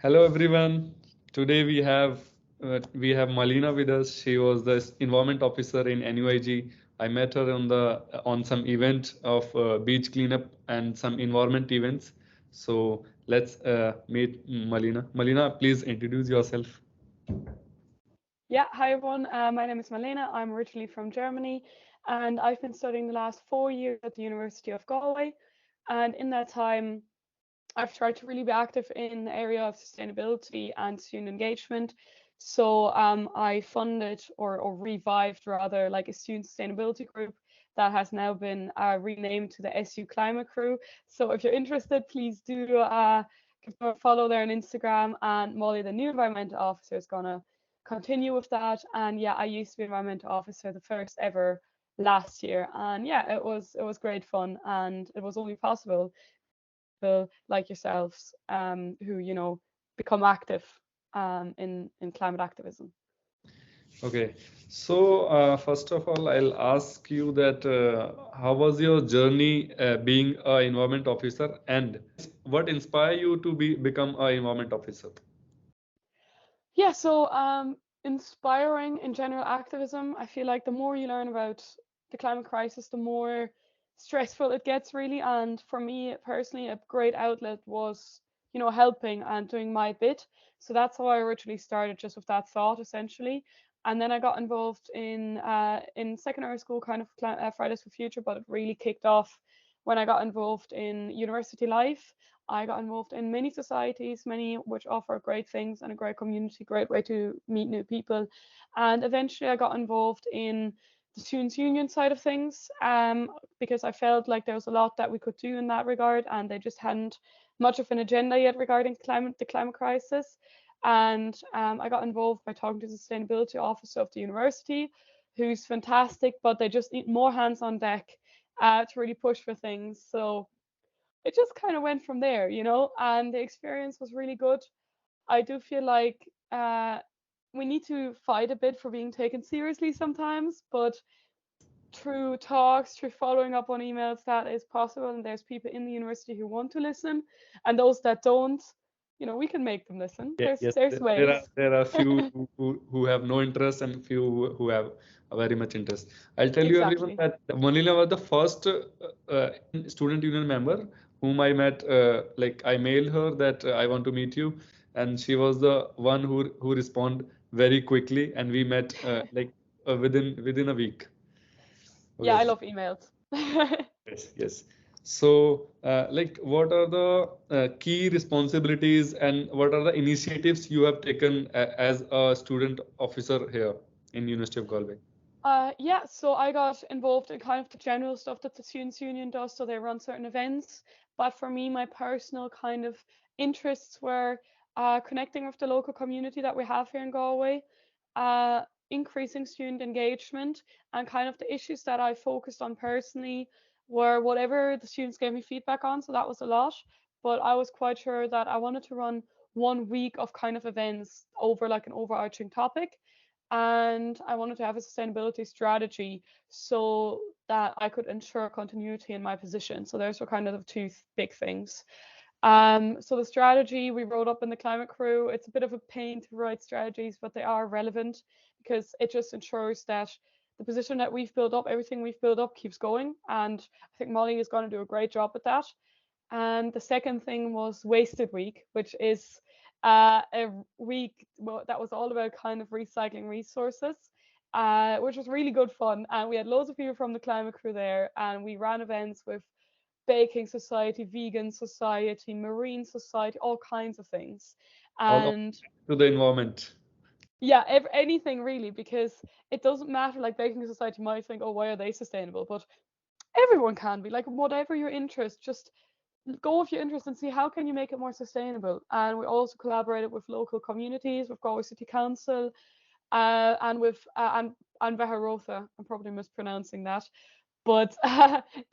Hello everyone. Today we have Malina with us. She was the environment officer in NUIG. I met her on some event of beach cleanup and some environment events. So let's meet Malina. Malina, please introduce yourself. Yeah, hi everyone. My name is Malena. I'm originally from Germany, and I've been studying the last 4 years at the University of Galway. And in that time, I've tried to really be active in the area of sustainability and student engagement. So I funded or revived rather like a student sustainability group that has now been renamed to the SU Climate Crew. So if you're interested, please do give them a follow there on Instagram. And Molly, the new environmental officer, is gonna continue with that. And yeah, I used to be environmental officer the first ever last year, and yeah, it was great fun, and it was only possible people like yourselves who become active in climate activism. Okay. So first of all, I'll ask you that how was your journey being an environment officer, and what inspired you to become an environment officer? Yeah, so inspiring in general activism. I feel like the more you learn about the climate crisis, the more stressful it gets, really. And for me personally, a great outlet was, helping and doing my bit. So that's how I originally started, just with that thought, essentially. And then I got involved in secondary school, kind of Fridays for Future, but it really kicked off when I got involved in university life. I got involved in many societies, many which offer great things and a great community, great way to meet new people. And eventually I got involved in the Students' Union side of things, because I felt like there was a lot that we could do in that regard, and they just hadn't much of an agenda yet regarding the climate crisis. And I got involved by talking to the sustainability officer of the university, who's fantastic, but they just need more hands on deck to really push for things. So it just kind of went from there, and the experience was really good. I do feel like we need to fight a bit for being taken seriously sometimes, but through talks, through following up on emails, that is possible. And there's people in the university who want to listen, and those that don't, we can make them listen. Yeah, yes, There's ways. there are few who have no interest and few who have a very much interest. I'll tell you everyone Exactly. that Manila was the first uh, student union member whom I met. Like I mailed her that I want to meet you, and she was the one who responded very quickly, and we met like within a week. Yeah, Okay. I love emails. Yes, yes. So, like, what are the key responsibilities and what are the initiatives you have taken as a student officer here in University of Galway? Yeah, so I got involved in kind of the general stuff that the Students' Union does. So they run certain events. But for me, my personal kind of interests were connecting with the local community that we have here in Galway, uh, increasing student engagement, and kind of the issues that I focused on personally were whatever the students gave me feedback on. So that was a lot. But I was quite sure that I wanted to run 1 week of kind of events over like an overarching topic, and I wanted to have a sustainability strategy so that I could ensure continuity in my position. So those were kind of the two big things. So the strategy we wrote up in the climate crew, it's a bit of a pain to write strategies, but they are relevant because it just ensures that the position that we've built up, everything we've built up keeps going. And I think Molly is going to do a great job at that. And the second thing was Wasted Week, which is a week that was all about kind of recycling resources, which was really good fun. And we had loads of people from the climate crew there, and we ran events with baking society, vegan society, marine society, all kinds of things. All of And to the environment. yeah, anything really, because it doesn't matter. Like baking society might think, oh, why are they sustainable? But everyone can be, like, whatever your interest, just go with your interest and see how can you make it more sustainable. And we also collaborated with local communities, with Galway City Council, and with and Veharotha. I'm probably mispronouncing that, but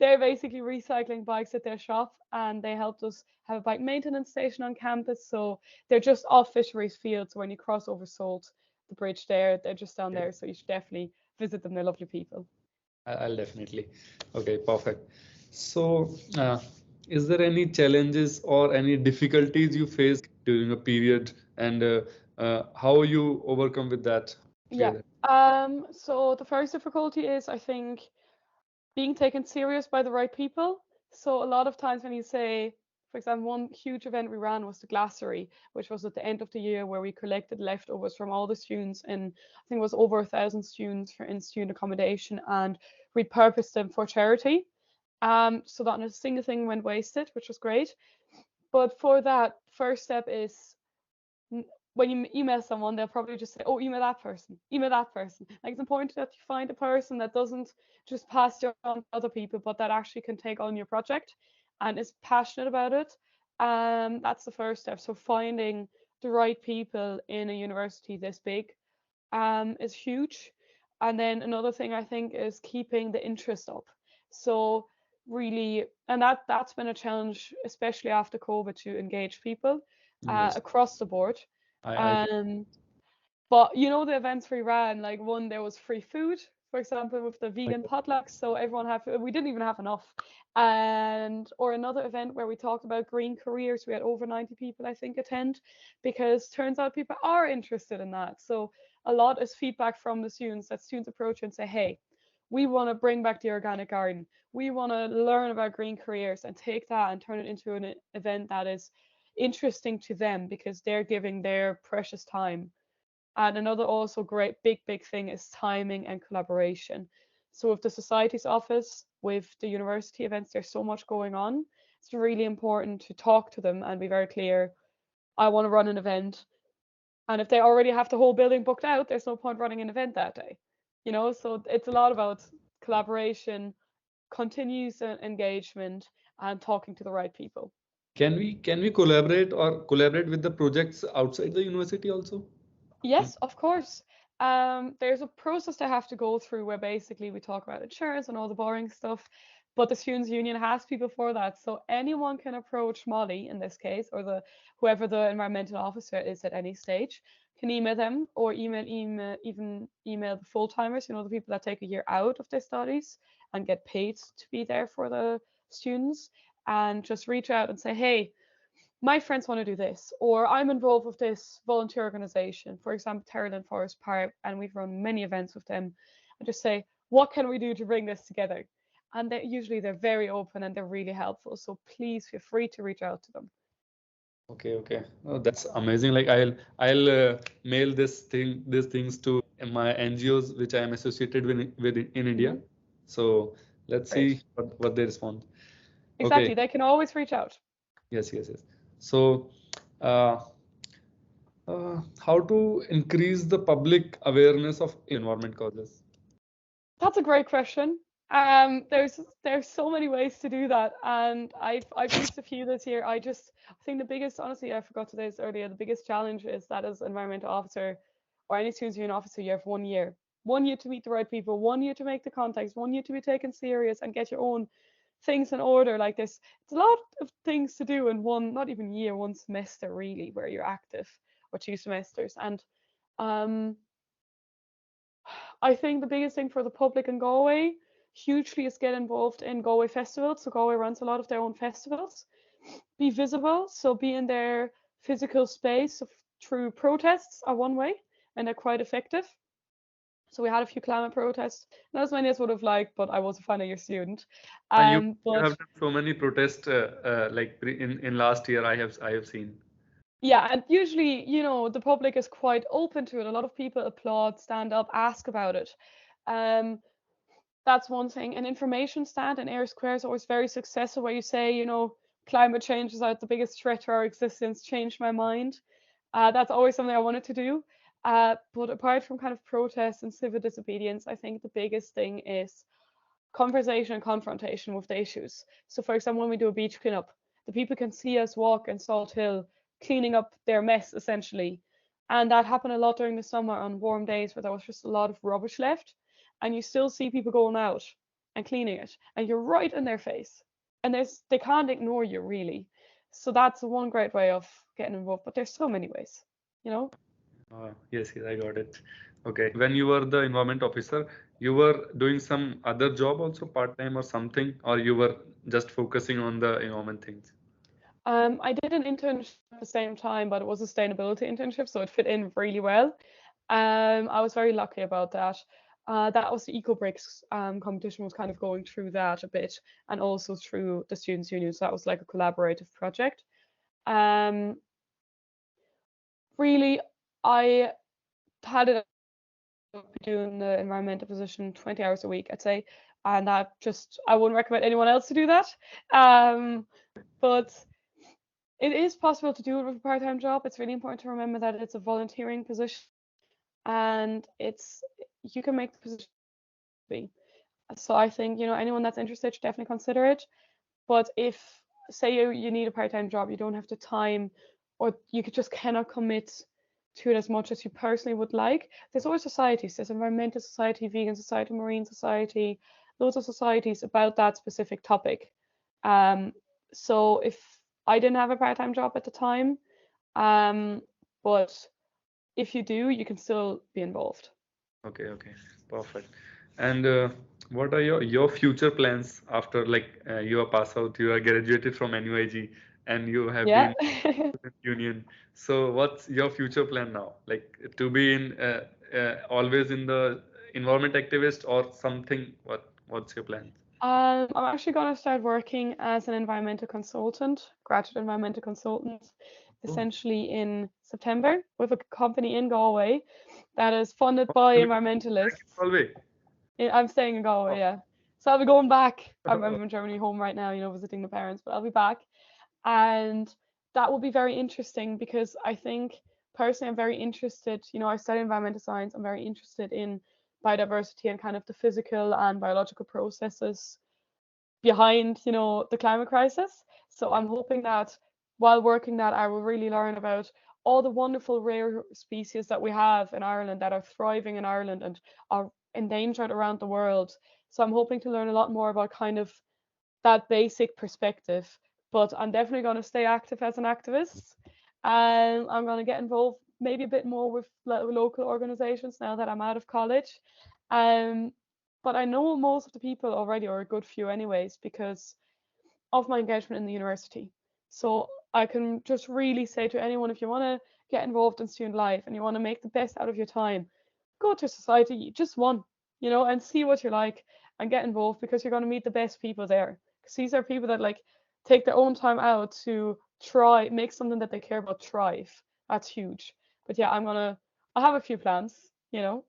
they're basically recycling bikes at their shop, and they helped us have a bike maintenance station on campus. So they're just off Fisheries Field. So when you cross over Salt, the bridge there, they're just down Okay. there. So you should definitely visit them. They're lovely people. I'll definitely. Okay, perfect. So, is there any challenges or any difficulties you face during a period, and how you overcome with that? Yeah. Clear that. So the first difficulty is, I think, being taken serious by the right people. So a lot of times when you say, for example, one huge event we ran was the glassary, which was at the end of the year where we collected leftovers from all the students, and I think it was over 1,000 students for in student accommodation, and repurposed them for charity. So that not a single thing went wasted, which was great. But for that, first step is when you email someone, they'll probably just say, "Oh, email that person, email that person." Like it's important that you find a person that doesn't just pass you on to other people, but that actually can take on your project and is passionate about it. That's the first step. So finding the right people in a university this big is huge. And then another thing I think is keeping the interest up. So really, and that's been a challenge, especially after COVID, to engage people Yes, across the board. I Um, but you know the events we ran, like one there was free food, for example, with the vegan potlucks, so everyone had food. We didn't even have enough. And or another event where we talked about green careers, we had over 90 people, I think, attend, because turns out people are interested in that. So a lot is feedback from the students, that students approach and say, hey, we want to bring back the organic garden. We want to learn about green careers and take that and turn it into an event that is interesting to them because they're giving their precious time. And another also great big thing is timing and collaboration. So with the society's office, with the university events, there's so much going on. It's really important to talk to them and be very clear. I want to run an event. And if they already have the whole building booked out, there's no point running an event that day. You know, so it's a lot about collaboration, continuous engagement, and talking to the right people. can we collaborate with the projects outside the university also? Mm. Yes, of course. There's a process they have to go through where basically we talk about insurance and all the boring stuff, but the students' union has people for that. So anyone can approach Molly in this case, or the whoever the environmental officer is at any stage, can email them or even email the full timers, you know, the people that take a year out of their studies and get paid to be there for the students, and just reach out and say, hey, my friends want to do this, or I'm involved with this volunteer organization, for example, Terryland Forest Park, and we've run many events with them. And just say, what can we do to bring this together? And they're very open and they're really helpful. So please feel free to reach out to them. Okay, okay. Oh, that's amazing. Like I'll mail these things to my NGOs which I am associated with in India. Hmm. So let's see Great. what they respond. Okay. Exactly. They can always reach out. Yes, yes, yes. So, uh, how to increase the public awareness of environment causes? That's a great question. There's so many ways to do that, and I've used a few this year. I think the biggest, honestly, I forgot to say this earlier. The biggest challenge is that as environmental officer or any students union officer, you have 1 year to meet the right people, 1 year to make the contacts, 1 year to be taken serious and get your own things in order. Like this, it's a lot of things to do in one, not even year, one semester really, where you're active, or 2 semesters, and um I think the biggest thing for the public in Galway hugely is get involved in Galway festivals. So Galway runs a lot of their own festivals. Be visible, so be in their physical space through protests are one way, and they're quite effective. So we had a few climate protests, not as many as would have liked, but I was a final year student. You But have done so many protests like in last year. I have seen. yeah, and usually, you know, the public is quite open to it. A lot of people applaud, stand up, ask about it. Um, That's one thing. An information stand in Ayr Square is always very successful, where you say, you know, climate change is the biggest threat to our existence, changed my mind. That's always something I wanted to do. But apart from kind of protest and civil disobedience, I think the biggest thing is conversation and confrontation with the issues. So, for example, when we do a beach cleanup, the people can see us walk in Salt Hill cleaning up their mess essentially. And that happened a lot during the summer on warm days where there was just a lot of rubbish left. And you still see people going out and cleaning it. And you're right in their face. And they can't ignore you really. So that's one great way of getting involved. But there's so many ways, you know? Yes, yes, I got it. Okay. When you were the environment officer, you were doing some other job also part time or something, or you were just focusing on the environment things? I did an internship at the same time, but it was a sustainability internship, so it fit in really well. I was very lucky about that. That was the EcoBricks competition, was kind of going through that a bit, and also through the Students' Union. So that was like a collaborative project. Um, Really, I had it doing the environmental position 20 hours a week, I'd say, and I wouldn't recommend anyone else to do that. But it is possible to do it with a part-time job. It's really important to remember that it's a volunteering position, and you can make the position be. So I think, anyone that's interested should definitely consider it. But if, say, you need a part-time job, you don't have the time, or you just cannot commit to it as much as you personally would like, there's always societies. There's environmental society, vegan society, marine society, loads of societies about that specific topic. So if I didn't have a part-time job at the time, but if you do, you can still be involved. Okay, perfect. And what are your future plans after you are pass out, you are graduated from NUIG, and you have Yeah. been student union. So what's your future plan now? Like to be in always in the environment activist or something? What's your plan? I'm actually going to start working as an environmental consultant, graduate environmental consultant, Oh, essentially in September with a company in Galway that is funded by you'll be back in environmentalists. Galway. I'm staying in Galway, Oh, yeah. So I'll be going back. I'm in Germany home right now, visiting the parents, but I'll be back. And that will be very interesting because I think personally I'm very interested, I study environmental science, I'm very interested in biodiversity and kind of the physical and biological processes behind, the climate crisis. So I'm hoping that while working that, I will really learn about all the wonderful rare species that we have in Ireland that are thriving in Ireland and are endangered around the world. So I'm hoping to learn a lot more about kind of that basic perspective. But I'm definitely going to stay active as an activist. And I'm going to get involved maybe a bit more with local organizations now that I'm out of college. Um, but I know most of the people already, or a good few anyways, because of my engagement in the university. So I can just really say to anyone, if you want to get involved in student life and you want to make the best out of your time, go to society, just one, and see what you're like and get involved, because you're going to meet the best people there. Because these are people that take their own time out to try make something that they care about thrive. That's huge. But yeah, I have a few plans, and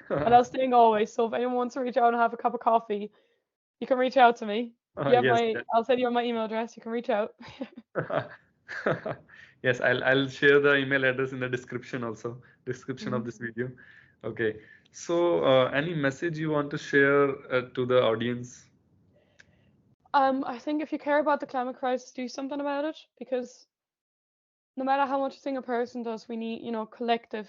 I'll stay in Galway. So if anyone wants to reach out and have a cup of coffee, you can reach out to me. yes. I'll send you my email address. You can reach out. Yes, I'll share the email address in the description also, description of this video. Okay. So, any message you want to share to the audience? I think if you care about the climate crisis, do something about it, because no matter how much a single person does, we need, collective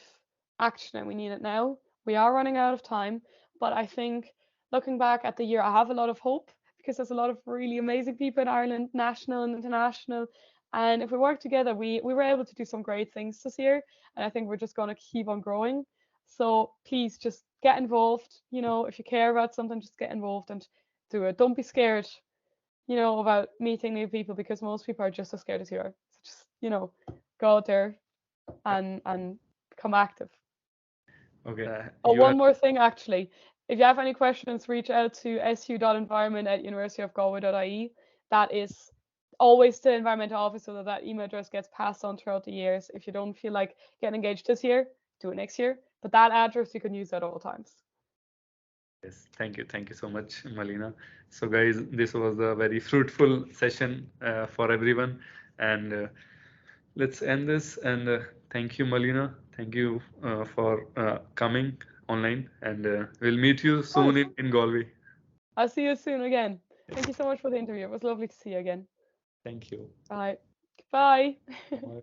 action, and we need it now. We are running out of time, but I think looking back at the year, I have a lot of hope because there's a lot of really amazing people in Ireland, national and international. And if we work together, we were able to do some great things this year. And I think we're just going to keep on growing. So please just get involved. If you care about something, just get involved and do it. Don't be scared, about meeting new people, because most people are just as scared as you are. So just, go out there and become active. Okay. Oh, You have one more thing actually. If you have any questions, reach out to su.environment@universityofgalway.ie. That is always the environmental officer, so that email address gets passed on throughout the years. If you don't feel like getting engaged this year, do it next year. But that address you can use at all times. Yes, thank you so much, Malina. So, guys, this was a very fruitful session for everyone, and let's end this. And thank you, Malina. Thank you for coming online, and we'll meet you soon in Galway. I'll see you soon again. Thank you so much for the interview. It was lovely to see you again. Thank you. Bye. Bye. Bye.